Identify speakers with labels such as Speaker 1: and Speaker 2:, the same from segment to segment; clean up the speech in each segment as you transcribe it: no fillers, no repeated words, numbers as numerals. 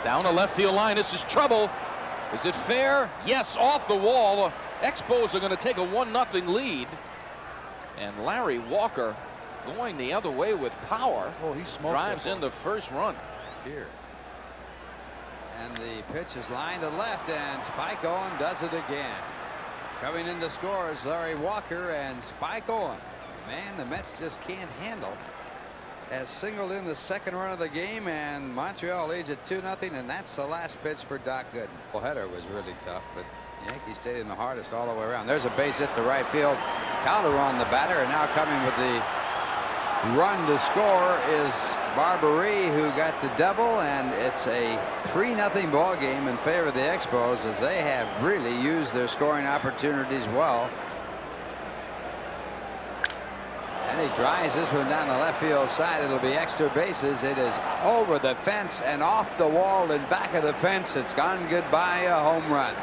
Speaker 1: Down the left field line. This is trouble. Is it fair? Yes, off the wall. Expos are going to take a 1-0 lead. And Larry Walker going the other way with power.
Speaker 2: Oh, he smoked.
Speaker 1: Drives in the first run.
Speaker 2: Here. And the pitch is lined to left, and Spike Owen does it again. Coming in to score is Larry Walker and Spike Owen. Man, the Mets just can't handle. Has singled in the second run of the game, and Montreal leads at 2-0, and that's the last pitch for Doc Gooden. The header was really tough, but Yankees stayed in the hardest all the way around. There's a base hit to right field. Calderon, the batter, and now coming with the run to score is Rivalry, who got the double, and it's a 3-0 ball game in favor of the Expos, as they have really used their scoring opportunities well. And he drives this one down the left field side. It'll be extra bases. It is over the fence and off the wall and back of the fence. It's gone goodbye, a home run.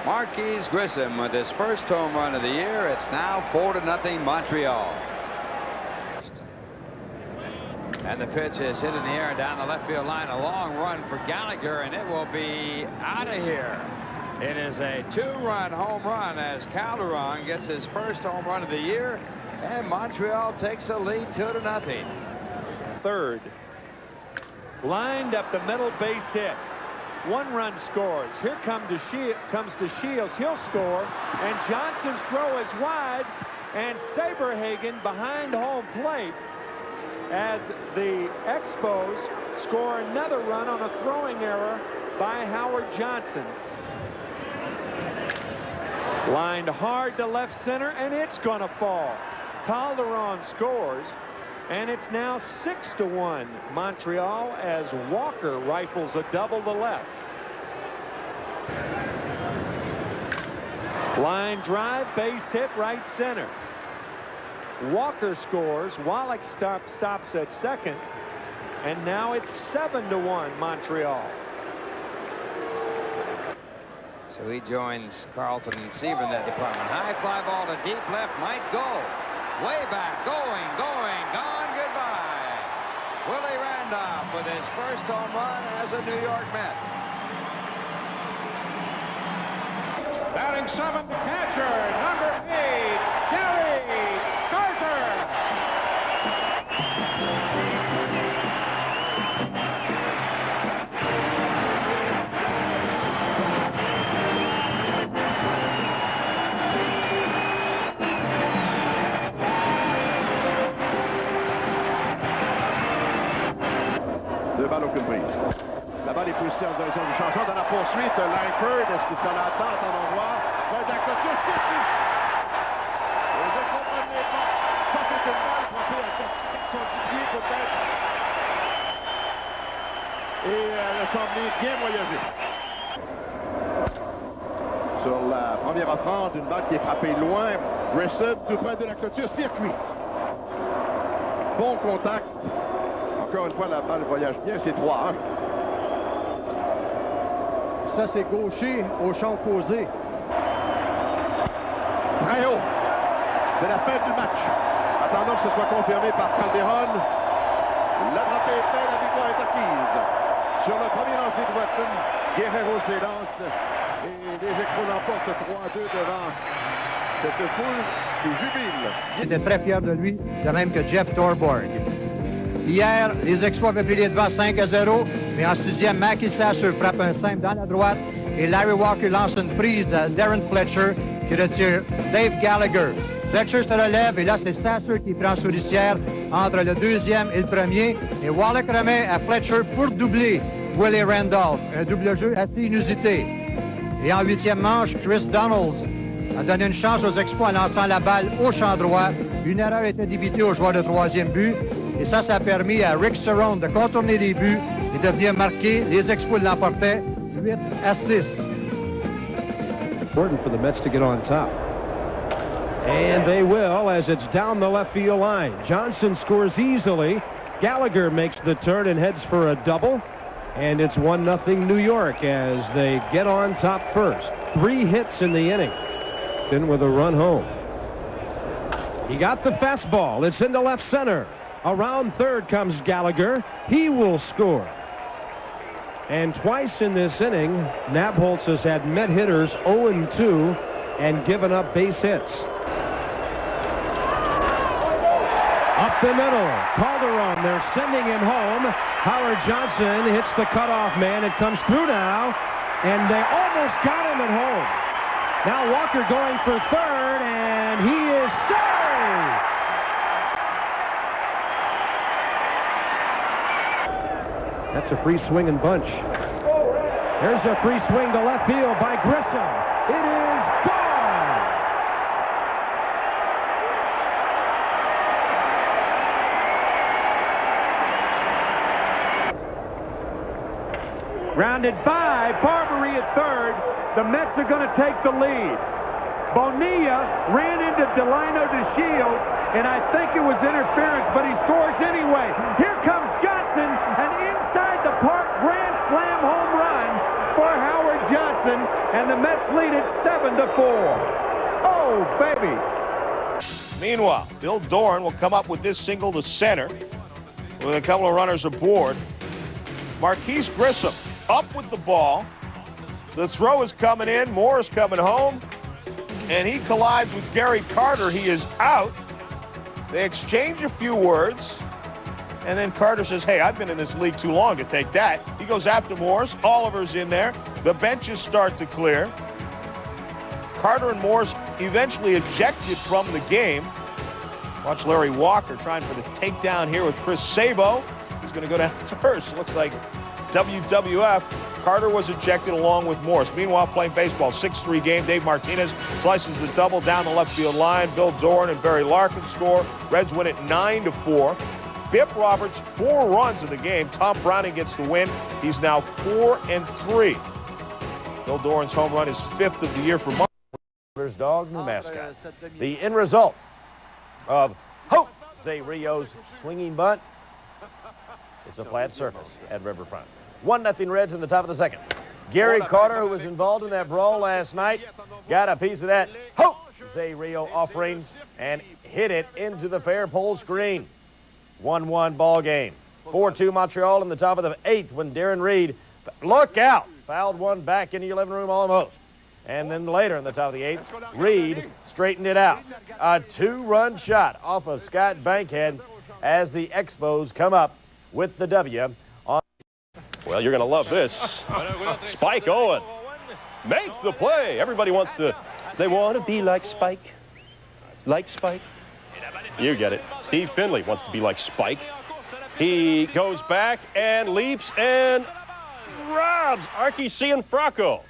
Speaker 2: Marquise Grissom with his first home run of the year. It's now 4-0 Montreal. And the pitch is hit in the air down the left field line. A long run for Gallagher, and it will be out of here. It is a 2-run home run as Calderon gets his first home run of the year, and Montreal takes a lead 2-0.
Speaker 3: Third. Lined up the middle, base hit. 1 run scores. Here comes to Shields. He'll score, and Johnson's throw is wide, and Saberhagen behind home plate as the Expos score another run on a throwing error by Howard Johnson. Lined hard to left center, and it's going to fall. Calderon scores, and it's now 6-1 Montreal as Walker rifles a double to left. Line drive, base hit, right center. Walker scores. Wallach stops at second, and now it's 7-1 Montreal.
Speaker 2: So he joins Carlton and Sieben in that department. High fly ball to deep left, might go way back, going, gone, goodbye. Willie Randolph with his first home run as a New York Met.
Speaker 4: Batting seventh, catcher number 8, Gary Carter.
Speaker 5: Deux balles, aucune prise. La balle est poussée en direction du changement. Dans la poursuite, Lankford, est-ce que c'est en attente? On va voir. La clôture circuit. Je comprends pas. Ça, c'est une balle frappée à 4 pieds peut-être. Et elle a semblé bien voyager. Sur la première offrande, une balle qui est frappée loin. Grissom, tout près de la clôture, circuit. Bon contact. Encore une fois, la balle voyage bien, c'est 3-1.
Speaker 6: Ça, c'est gaucher au champ opposé.
Speaker 5: Très haut. C'est la fin du match. Attendons que ce soit confirmé par Calderon. La frappe est faite, la victoire est acquise. Sur le premier lancer de Watson, Guerrero s'élance. Et les Expos l'emportent 3-2 devant cette foule qui jubile.
Speaker 6: J'étais très fier de lui, de même que Jeff Torborg. Hier, les Expos avaient pris les devants 5-0, mais en 6e, Mackie Sasser frappe un simple dans la droite et Larry Walker lance une prise à Darren Fletcher qui retire Dave Gallagher. Fletcher se relève et là, c'est Sasser qui prend souricière entre le 2e et le 1er. Et Wallach remet à Fletcher pour doubler Willie Randolph. Un double jeu assez inusité. Et en 8e manche, Chris Donalds a donné une chance aux Expos en lançant la balle au champ droit. Une erreur a été débitée au joueur de 3e but. Et ça a permis à Rick Cerrone de contourner les buts et de venir marquer. Les Expos l'emportaient 8-6.
Speaker 7: Important for the Mets to get on top. And they will, as it's down the left field line. Johnson scores easily. Gallagher makes the turn and heads for a double. And it's 1-0 New York as they get on top first. 3 hits in the inning. Then with a run home. He got the fastball. It's into left center. Around third comes Gallagher. He will score. And twice in this inning, Nabholz has had met hitters 0-2 and given up base hits. Up the middle, Calderon, they're sending him home. Howard Johnson hits the cutoff man. It comes through now, and they almost got him at home. Now Walker going for third, and he is saved! That's a free swing and bunch. There's a free swing to left field by Grissom. It is gone!
Speaker 3: Grounded by Barbery at third. The Mets are going to take the lead. Bonilla ran into Delino DeShields, and I think it was interference, but he scores anyway. Here comes Johnson, an inside the park grand slam home run for Howard Johnson, and the Mets lead it 7-4. Oh, baby.
Speaker 5: Meanwhile, Bill Doran will come up with this single to center with a couple of runners aboard. Marquise Grissom up with the ball. The throw is coming in. Moore is coming home. And he collides with Gary Carter. He is out. They exchange a few words. And then Carter says, hey, I've been in this league too long to take that. He goes after Morse. Oliver's in there. The benches start to clear. Carter and Morse eventually ejected from the game. Watch Larry Walker trying for the takedown here with Chris Sabo. He's going to go down first. Looks like WWF. Carter was ejected along with Morse. Meanwhile, playing baseball, 6-3 game. Dave Martinez slices the double down the left field line. Bill Doran and Barry Larkin score. Reds win it 9-4. Biff Roberts, 4 runs in the game. Tom Browning gets the win. He's now 4-3. Bill Doran's home run is 5th of the year for Martinez.
Speaker 8: Dog, new mascot. The end result of Jose Rio's swinging bunt. It's a flat surface at Riverfront. 1-0 Reds in the top of the second. Gary Carter, who was involved in that brawl last night, got a piece of that Jose Rio offering and hit it into the fair pole screen. 1-1 ball game. 4-2 Montreal in the top of the 8th when Darren Reed, look out, fouled one back in the 11 room almost. And then later in the top of the 8th, Reed straightened it out. A 2-run shot off of Scott Bankhead as the Expos come up with the W.
Speaker 9: Well, you're going to love this. Spike Owen makes the play. Everybody wants to, they want to be like Spike. Like Spike. You get it. Steve Finley wants to be like Spike. He goes back and leaps and robs Archie Cianfrocco.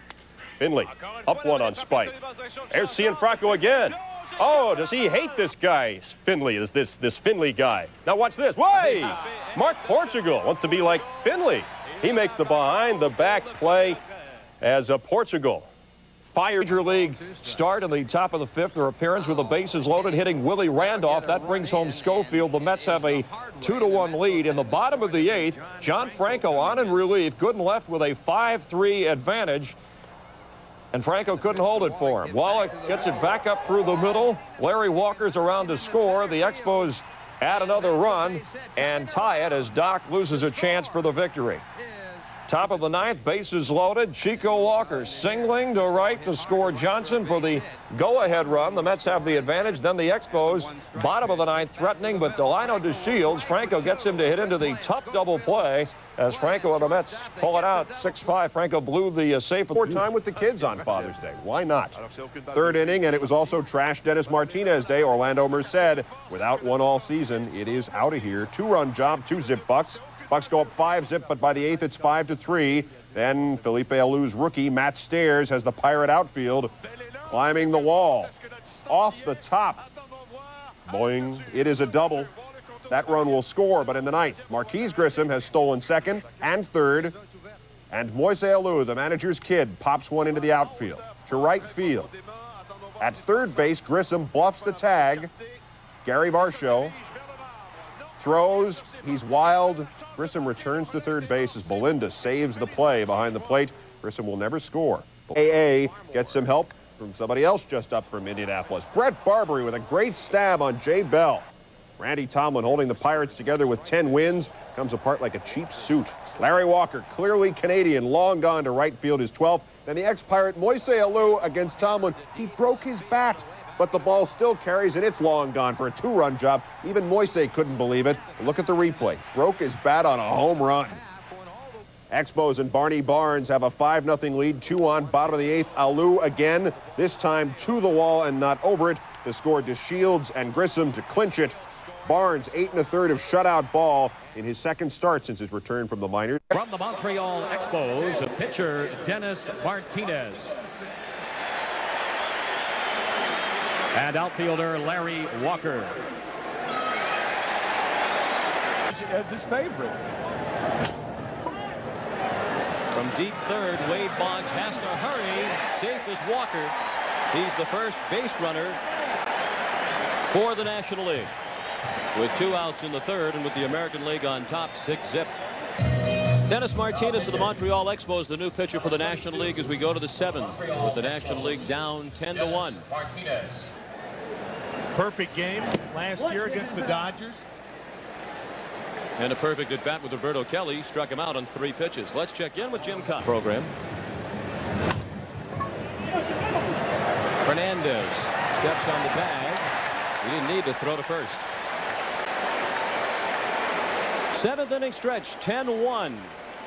Speaker 9: Finley up one on Spike. There's Cianfrocco again. Oh, does he hate this guy? Finley is this Finley guy. Now watch this. Way! Mark Portugal wants to be like Finley. He makes the behind the back play as a Portugal fire.
Speaker 10: Major League start in the top of the 5th. Their appearance with the bases loaded, hitting Willie Randolph. That brings home Schofield. The Mets have a 2-1 lead. In the bottom of the 8th, John Franco on in relief. Gooden left with a 5-3 advantage. And Franco couldn't hold it for him. Wallach gets it back up through the middle. Larry Walker's around to score. The Expos add another run and tie it as Doc loses a chance for the victory. Top of the 9th, bases loaded. Chico Walker singling to right to score Johnson for the go-ahead run. The Mets have the advantage. Then the Expos, bottom of the 9th, threatening, but Delino DeShields. Franco gets him to hit into the tough double play as Franco and the Mets pull it out 6-5. Franco blew the safe.
Speaker 9: More time with the kids on Father's Day. Why not? 3rd inning, and it was also trash Dennis Martinez Day. Orlando Merced, without one all season, it is out of here. 2-run job, 2-zip Bucks. Bucks go up 5-zip, but by the 8th, it's 5-3. Then Felipe Alou's rookie, Matt Stairs, has the Pirate outfield climbing the wall. Off the top. Boing. It is a double. That run will score, but in the 9th, Marquise Grissom has stolen 2nd and 3rd. And Moise Alou, the manager's kid, pops one into the outfield to right field. At 3rd base, Grissom bluffs the tag. Gary Varsho throws. He's wild. Grissom returns to 3rd base as Belinda saves the play behind the plate. Grissom will never score. AA gets some help from somebody else just up from Indianapolis. Brett Barbery with a great stab on Jay Bell. Randy Tomlin holding the Pirates together with 10 wins. Comes apart like a cheap suit. Larry Walker, clearly Canadian, long gone to right field, his 12th. Then the ex-Pirate Moise Alou against Tomlin. He broke his bat, but the ball still carries, and it's long gone for a 2-run job. Even Moise couldn't believe it. Look at the replay. Broke his bat on a home run. Expos and Barney Barnes have a 5-0 lead. 2 on, bottom of the 8th. Alou again, this time to the wall and not over it. The score to Shields and Grissom to clinch it. Barnes, 8 1/3 of shutout ball in his second start since his return from the minors.
Speaker 10: From the Montreal Expos, pitcher Dennis Martinez. And outfielder Larry Walker.
Speaker 3: As his favorite.
Speaker 11: From deep third, Wade Boggs has to hurry. Safe is Walker. He's the first base runner for the National League. With 2 outs in the third and with the American League on top, 6-zip. Dennis Martinez of the Montreal Expos, the new pitcher for the National League as we go to the 7th, with the National League down 10-1.
Speaker 3: Perfect game last year against the Dodgers.
Speaker 11: And a perfect at bat with Roberto Kelly. Struck him out on 3 pitches. Let's check in with Jim Cobb. Program. Fernandez steps on the bag. He didn't need to throw to first. 7th inning stretch, 10-1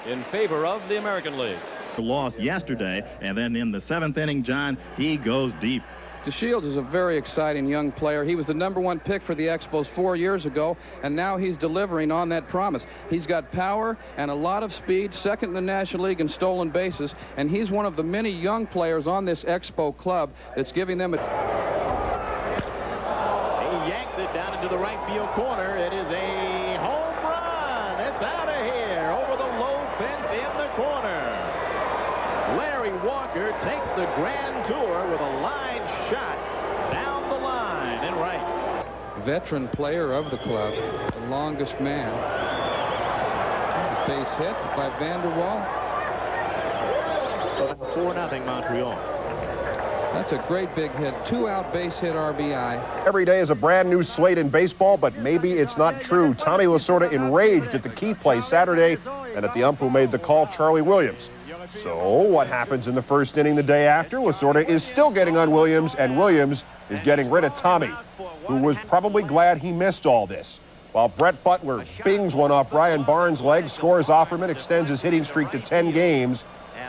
Speaker 11: in favor of the American League.
Speaker 12: Lost yesterday, and then in the 7th inning, John, he goes deep.
Speaker 13: DeShields is a very exciting young player. He was the #1 pick for the Expos 4 years ago, and now he's delivering on that promise. He's got power and a lot of speed, second in the National League in stolen bases, and he's one of the many young players on this Expo club that's giving them a...
Speaker 4: He yanks it down into the right field corner. It is a home run. It's out of here over the low fence in the corner. Larry Walker takes the grand tour with a line shot down the line and right.
Speaker 13: Veteran player of the club, the longest man. Base hit by Vanderwall.
Speaker 4: 4-0 Montreal.
Speaker 13: That's a great big hit. 2-out base hit RBI.
Speaker 9: Every day is a brand new slate in baseball, but maybe it's not true. Tommy Lasorda enraged at the key play Saturday and at the ump who made the call, Charlie Williams. So what happens in the first inning the day after? Lasorda is still getting on Williams, and Williams is getting rid of Tommy, who was probably glad he missed all this. While Brett Butler bings one off Brian Barnes' leg, scores Offerman, extends his hitting streak to 10 games.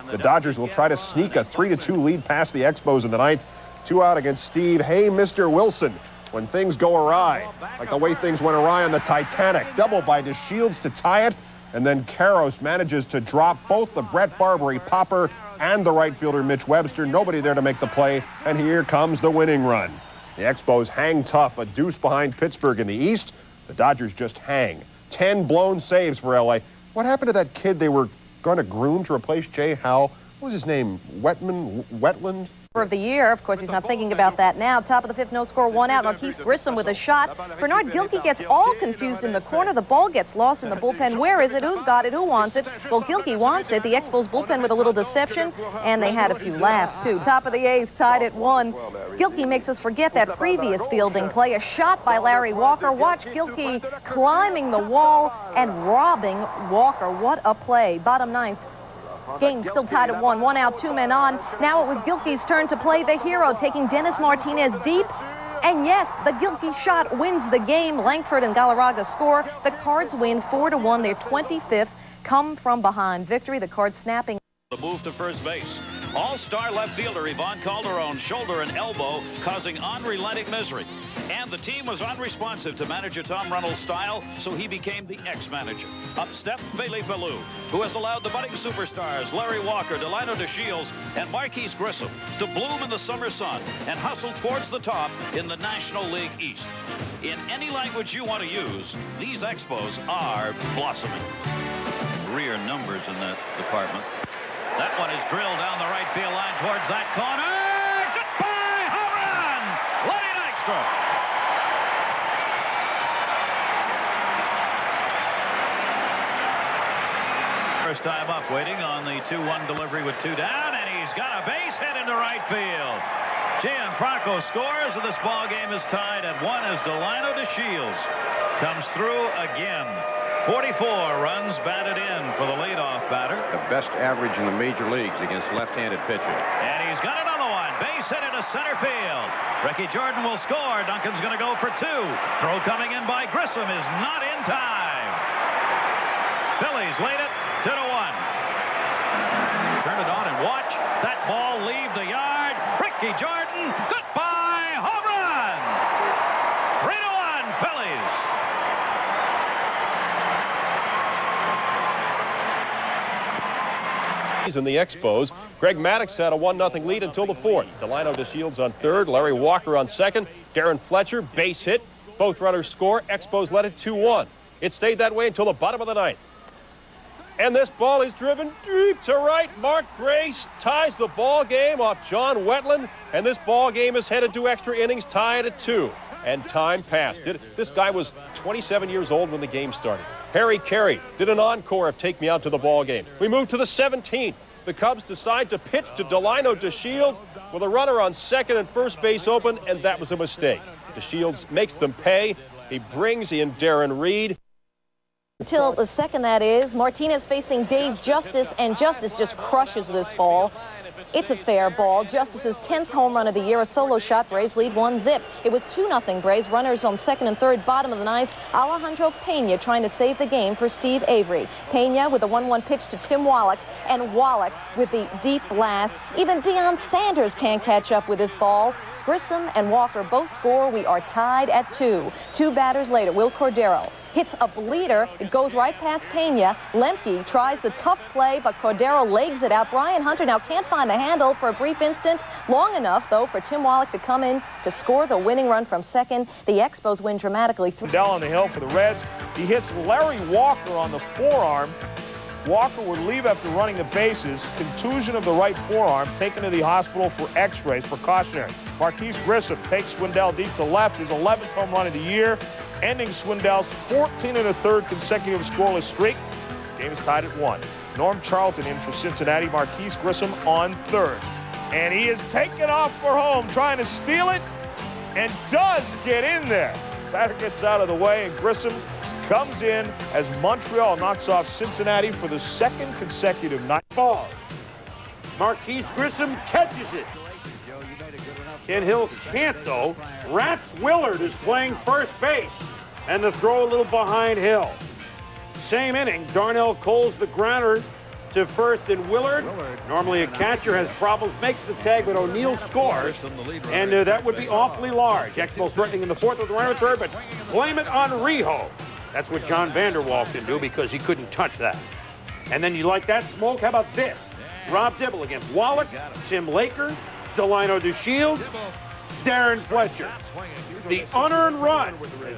Speaker 9: The Dodgers will try to sneak a 3-2 lead past the Expos in the 9th. 2 out against Steve. Hey, Mr. Wilson, when things go awry, like the way things went awry on the Titanic. Double by DeShields to tie it. And then Karros manages to drop both the Brett Barbary popper and the right fielder Mitch Webster. Nobody there to make the play, and here comes the winning run. The Expos hang tough, a deuce behind Pittsburgh in the East. The Dodgers just hang. 10 blown saves for LA. What happened to that kid they were going to groom to replace Jay Howell? What was his name? Wetland?
Speaker 14: Of the year. Of course, he's not thinking about that now. Top of the 5th, no score, 1 out. Marquise Grissom with a shot. Bernard Gilkey gets all confused in the corner. The ball gets lost in the bullpen. Where is it? Who's got it? Who wants it? Well, Gilkey wants it. The Expos bullpen with a little deception, and they had a few laughs, too. Top of the 8th, tied at 1. Gilkey makes us forget that previous fielding play. A shot by Larry Walker. Watch Gilkey climbing the wall and robbing Walker. What a play. Bottom 9th. Game still tied at 1. 1 out, 2 men on. Now it was Gilkey's turn to play the hero, taking Dennis Martinez deep. And yes, the Gilkey shot wins the game. Langford and Galarraga score. The Cards win 4-1. Their 25th come from behind victory. The Cards snapping.
Speaker 10: The move to first base. All-star left fielder Yvonne Calderon, shoulder and elbow, causing unrelenting misery. And the team was unresponsive to manager Tom Reynolds' style, so he became the ex-manager. Up stepped Philippe Alou, who has allowed the budding superstars Larry Walker, Delino DeShields, and Marquise Grissom to bloom in the summer sun and hustle towards the top in the National League East. In any language you want to use, these Expos are blossoming. Rear numbers in that department. That one is drilled down the right field line towards that corner. Goodbye, home run! Lenny Dykstra. First time up, waiting on the 2-1 delivery with 2 down, and he's got a base hit into right field. Gianfranco scores, and this ball game is tied at 1 as Delino DeShields comes through again. 44 runs batted in for the lead
Speaker 15: best average in the major leagues against left-handed pitchers.
Speaker 16: And he's got another one. Base hit into center field. Ricky Jordan will score. Duncan's going to go for 2. Throw coming in by Grissom is not in time. Phillies lead it 2-1. Turn it on and watch that ball leave the yard. Ricky Jordan, goodbye, home run. 3-1 Phillies.
Speaker 8: In the Expos, Greg Maddux had a 1-0 lead until the 4th. Delino DeShields on 3rd, Larry Walker on 2nd, Darren Fletcher base hit. Both runners score. Expos led it 2-1. It stayed that way until the bottom of the 9th. And this ball is driven deep to right. Mark Grace ties the ball game off John Wetland, and this ball game is headed to extra innings, tied at 2. And time passed. This guy was 27 years old when the game started. Harry Carey did an encore of Take Me Out to the Ball Game. We moved to the 17th. The Cubs decide to pitch to Delino DeShields with a runner on 2nd and first base open, and that was a mistake. DeShields makes them pay. He brings in Darren Reed.
Speaker 14: Till the 2nd, that is. Martinez facing Dave Justice, and Justice just crushes this ball. It's a fair ball. Justice's 10th home run of the year, a solo shot. Braves lead 1-0. It was 2-0 Braves. Runners on 2nd and 3rd, bottom of the 9th. Alejandro Pena trying to save the game for Steve Avery. Pena with a 1-1 pitch to Tim Wallach, and Wallach with the deep blast. Even Deion Sanders can't catch up with this ball. Grissom and Walker both score. We are tied at 2. 2 batters later, Will Cordero hits a bleeder. It goes right past Pena. Lemke tries the tough play, but Cordero legs it out. Brian Hunter now can't find the handle for a brief instant. Long enough, though, for Tim Wallach to come in to score the winning run from 2nd. The Expos win dramatically.
Speaker 17: Down on the hill for the Reds. He hits Larry Walker on the forearm. Walker would leave after running the bases. Contusion of the right forearm, taken to the hospital for x-rays, precautionary. Marquise Grissom takes Swindell deep to left, his 11th home run of the year, ending Swindell's 14 1/3 consecutive scoreless streak. Game is tied at 1. Norm Charlton in for Cincinnati, Marquise Grissom on 3rd. And he is taken off for home, trying to steal it, and does get in there. Batter gets out of the way, and Grissom comes in as Montreal knocks off Cincinnati for the 2nd consecutive night.
Speaker 18: Ball. Marquise Grissom catches it. Ken Hill can't, though. Rats Willard is playing first base, and the throw a little behind Hill. Same inning, Darnell Coles the grounder to first, and Willard, normally a catcher, has problems, makes the tag, but O'Neill scores, and that would be awfully large. Expos threatening in the 4th with the runner 3rd, but blame it on Rijo. That's what John Vanderwall can do, because he couldn't touch that. And then you like that smoke? How about this? Rob Dibble against Wallach, Tim Laker, Delino DeShields, Darren Fletcher. The unearned run.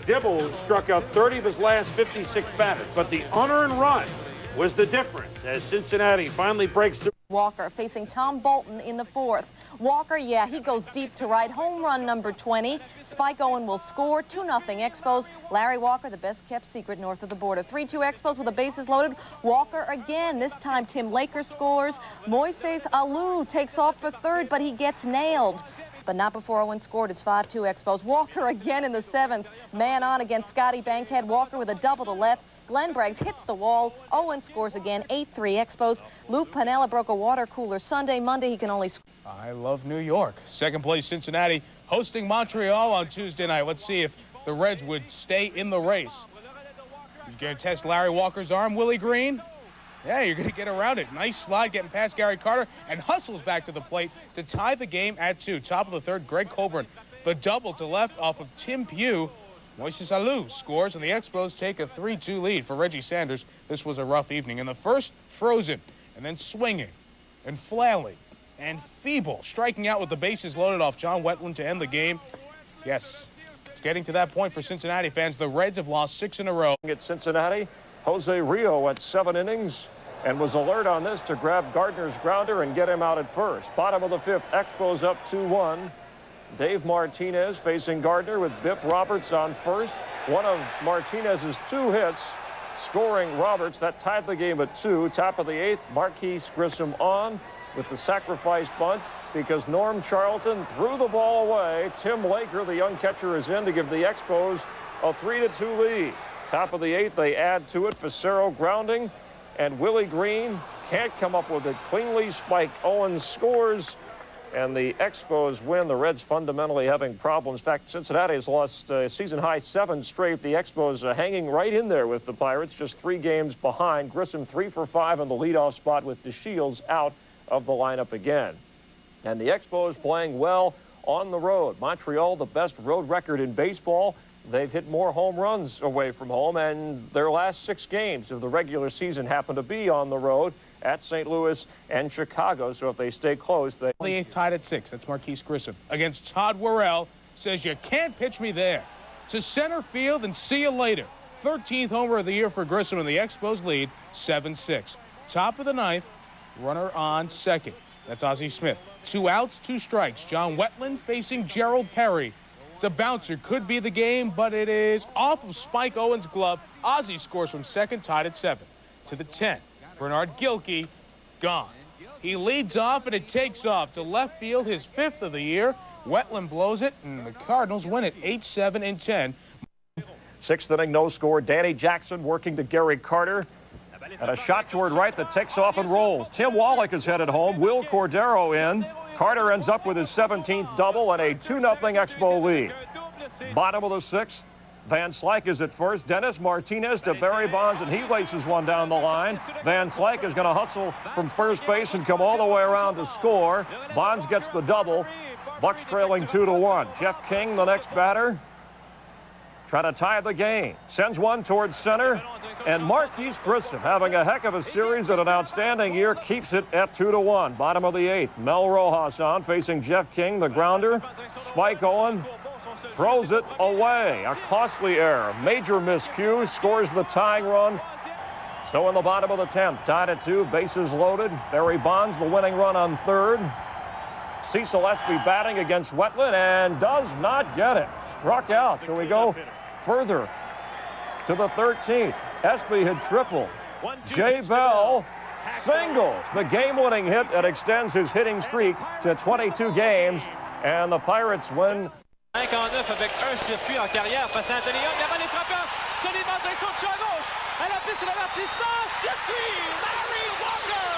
Speaker 18: Dibble struck out 30 of his last 56 batters, but the unearned run was the difference as Cincinnati finally breaks through.
Speaker 14: Walker facing Tom Bolton in the 4th. Walker, yeah, he goes deep to right. Home run number 20. Spike Owen will score. 2-0 Expos. Larry Walker, the best-kept secret north of the border. 3-2 Expos with the bases loaded. Walker again. This time Tim Laker scores. Moises Alou takes off for 3rd, but he gets nailed. But not before Owen scored. It's 5-2 Expos. Walker again in the 7th. Man on against Scotty Bankhead. Walker with a double to left. Glenn Braggs hits the wall. Owen scores again. 8-3 Expos. Luke Piniella broke a water cooler Sunday. Monday he can only score.
Speaker 17: I love New York. 2nd place Cincinnati hosting Montreal on Tuesday night. Let's see if the Reds would stay in the race. You're going to test Larry Walker's arm, Willie Green. Yeah, you're going to get around it. Nice slide getting past Gary Carter, and hustles back to the plate to tie the game at 2. Top of the 3rd, Greg Coburn. The double to left off of Tim Pugh. Moises Alou scores, and the Expos take a 3-2 lead for Reggie Sanders. This was a rough evening. In the first, frozen, and then swinging, and flailing, and feeble, striking out with the bases loaded off John Wetland to end the game. Yes, it's getting to that point for Cincinnati fans. The Reds have lost 6 in a row.
Speaker 8: At Cincinnati, Jose Rio went 7 innings and was alert on this to grab Gardner's grounder and get him out at first. Bottom of the 5th, Expos up 2-1. Dave Martinez facing Gardner with Bip Roberts on first. One of Martinez's 2 hits, scoring Roberts. That tied the game at 2. Top of the 8th, Marquise Grissom on with the sacrifice bunt because Norm Charlton threw the ball away. Tim Laker, the young catcher, is in to give the Expos a 3-2 lead. Top of the 8th, they add to it. Facero grounding, and Willie Green
Speaker 10: can't come up with it cleanly. Spike Owens scores, and the Expos win. The Reds fundamentally having problems. In fact, Cincinnati has lost season-high 7 straight. The Expos hanging right in there with the Pirates, just 3 games behind. Grissom 3 for 5 on the leadoff spot with DeShields out of the lineup again. And the Expos playing well on the road. Montreal, the best road record in baseball. They've hit more home runs away from home, and their last 6 games of the regular season happen to be on the road at St. Louis and Chicago. So if they stay close, they...
Speaker 17: The 8th tied at 6. That's Marquise Grissom against Todd Worrell. Says, you can't pitch me there. To center field and see you later. 13th homer of the year for Grissom, and the Expos lead 7-6. Top of the 9th, runner on second. That's Ozzie Smith. 2 outs, 2 strikes. John Wetland facing Gerald Perry. It's a bouncer. Could be the game, but it is off of Spike Owens' glove. Ozzie scores from second, tied at 7. To the 10th, Bernard Gilkey, gone. He leads off, and it takes off to left field, his 5th of the year. Wetland blows it, and the Cardinals win it 8-7 in 10.
Speaker 10: 6th inning, no score. Danny Jackson working to Gary Carter. And a shot toward right that takes off and rolls. Tim Wallach is headed home. Will Cordero in. Carter ends up with his 17th double and a 2-0 Expo lead. Bottom of the 6th, Van Slyke is at first. Dennis Martinez to Barry Bonds, and he laces one down the line. Van Slyke is going to hustle from first base and come all the way around to score. Bonds gets the double. Bucks trailing 2-1. Jeff King, the next batter. Try to tie the game. Sends one towards center. And Marquise Grissom, having a heck of a series and an outstanding year, keeps it at 2-1. Bottom of the 8th. Mel Rojas on, facing Jeff King, the grounder. Spike Owen throws it away. A costly error. Major miscue. Scores the tying run. So in the bottom of the 10th, tied at 2, bases loaded. Barry Bonds, the winning run on 3rd. Cecil Espy batting against Wetland and does not get it. Struck out. So we go further to the 13th. Espy had tripled. Jay Bell singles the game-winning hit that extends his hitting streak to 22 games, and the Pirates win.
Speaker 19: 59 avec un circuit en carrière face à Anthony Young. La balle est frappante. Solidement en direction de champ gauche. À la piste d'avertissement. Circuit. Larry Walker.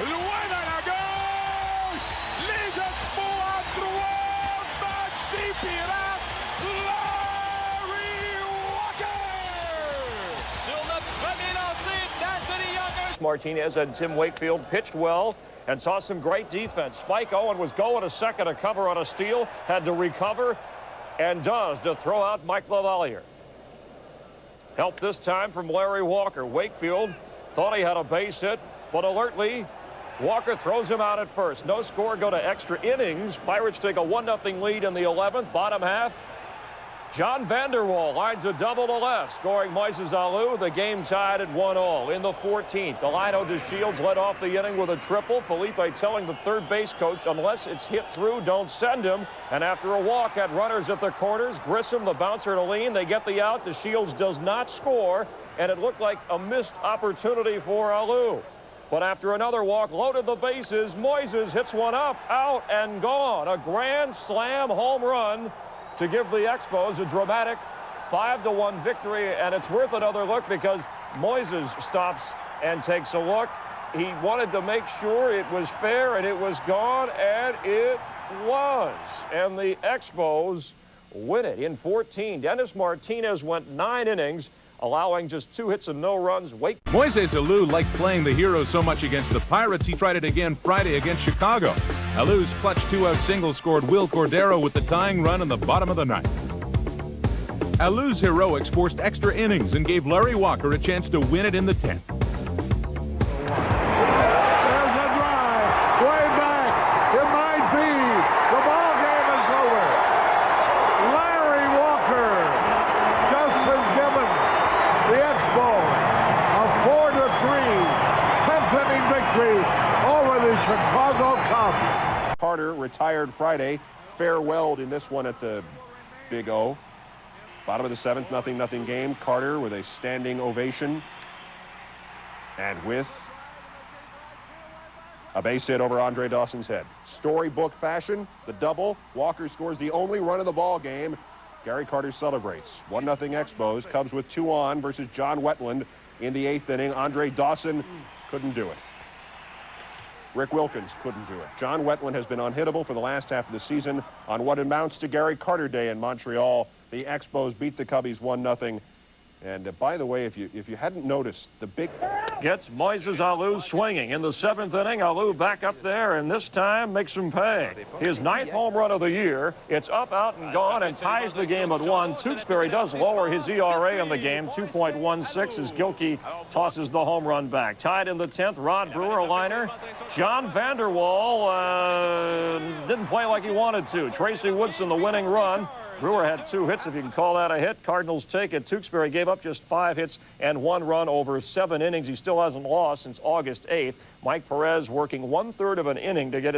Speaker 5: Loin dans la gauche. Les Expos en 3. Match des Pirates. Larry Walker.
Speaker 19: Sur le premier lancé d'Anthony Young.
Speaker 10: Martinez and Tim Wakefield pitched well and saw some great defense. Spike Owen was going to second to cover on a steal, had to recover, and does to throw out Mike Lavalier. Help this time from Larry Walker. Wakefield thought he had a base hit, but alertly, Walker throws him out at first. No score, go to extra innings. Pirates take a 1-0 lead in the 11th. Bottom half, John Vanderwall lines a double to left, scoring Moises Alou. The game tied at 1-all. In the 14th, Delino DeShields led off the inning with a triple. Felipe telling the third base coach, unless it's hit through, don't send him. And after a walk, had runners at the corners. Grissom, the bouncer, to lean. They get the out. DeShields does not score, and it looked like a missed opportunity for Alou. But after another walk, loaded the bases. Moises hits one up, out and gone. A grand slam home run to give the Expos a dramatic 5-1 victory, and it's worth another look because Moises stops and takes a look. He wanted to make sure it was fair, and it was gone, and it was. And the Expos win it in 14. Dennis Martinez went 9 innings, allowing just 2 hits and no runs.
Speaker 20: Moises Alou liked playing the hero so much against the Pirates, he tried it again Friday against Chicago. Alou's clutch 2-out single scored Will Cordero with the tying run in the bottom of the 9th. Alou's heroics forced extra innings and gave Larry Walker a chance to win it in the 10th.
Speaker 5: Chicago Cubs. Carter retired Friday, farewelled in this one at the Big O. Bottom of the 7th, 0-0 game. Carter with a standing ovation and with a base hit over Andre Dawson's head. Storybook fashion, the double. Walker scores the only run of the ball game
Speaker 9: Gary Carter celebrates. 1-0 Expos. Cubs with 2 on versus John Wetland in the 8th inning. Andre Dawson couldn't do it. Rick Wilkins couldn't do it. John Wetland has been unhittable for the last half of the season on what amounts to Gary Carter Day in Montreal. The Expos beat the Cubbies 1-0. And by the way, if you hadn't noticed, the big...
Speaker 10: Gets Moises Alou swinging in the 7th inning. Alou back up there, and this time makes him pay. His 9th home run of the year. It's up, out, and gone, and ties the game at 1. Tewksbury does lower his ERA in the game, 2.16, as Gilkey tosses the home run back. Tied in the 10th, Rod Brewer, a liner. John Vanderwall didn't play like he wanted to. Tracy Woodson, the winning run. Brewer had 2 hits, if you can call that a hit. Cardinals take it. Tewksbury gave up just 5 hits and 1 run over 7 innings. He still hasn't lost since August 8th. Mike Perez working 1/3 of an inning to get it.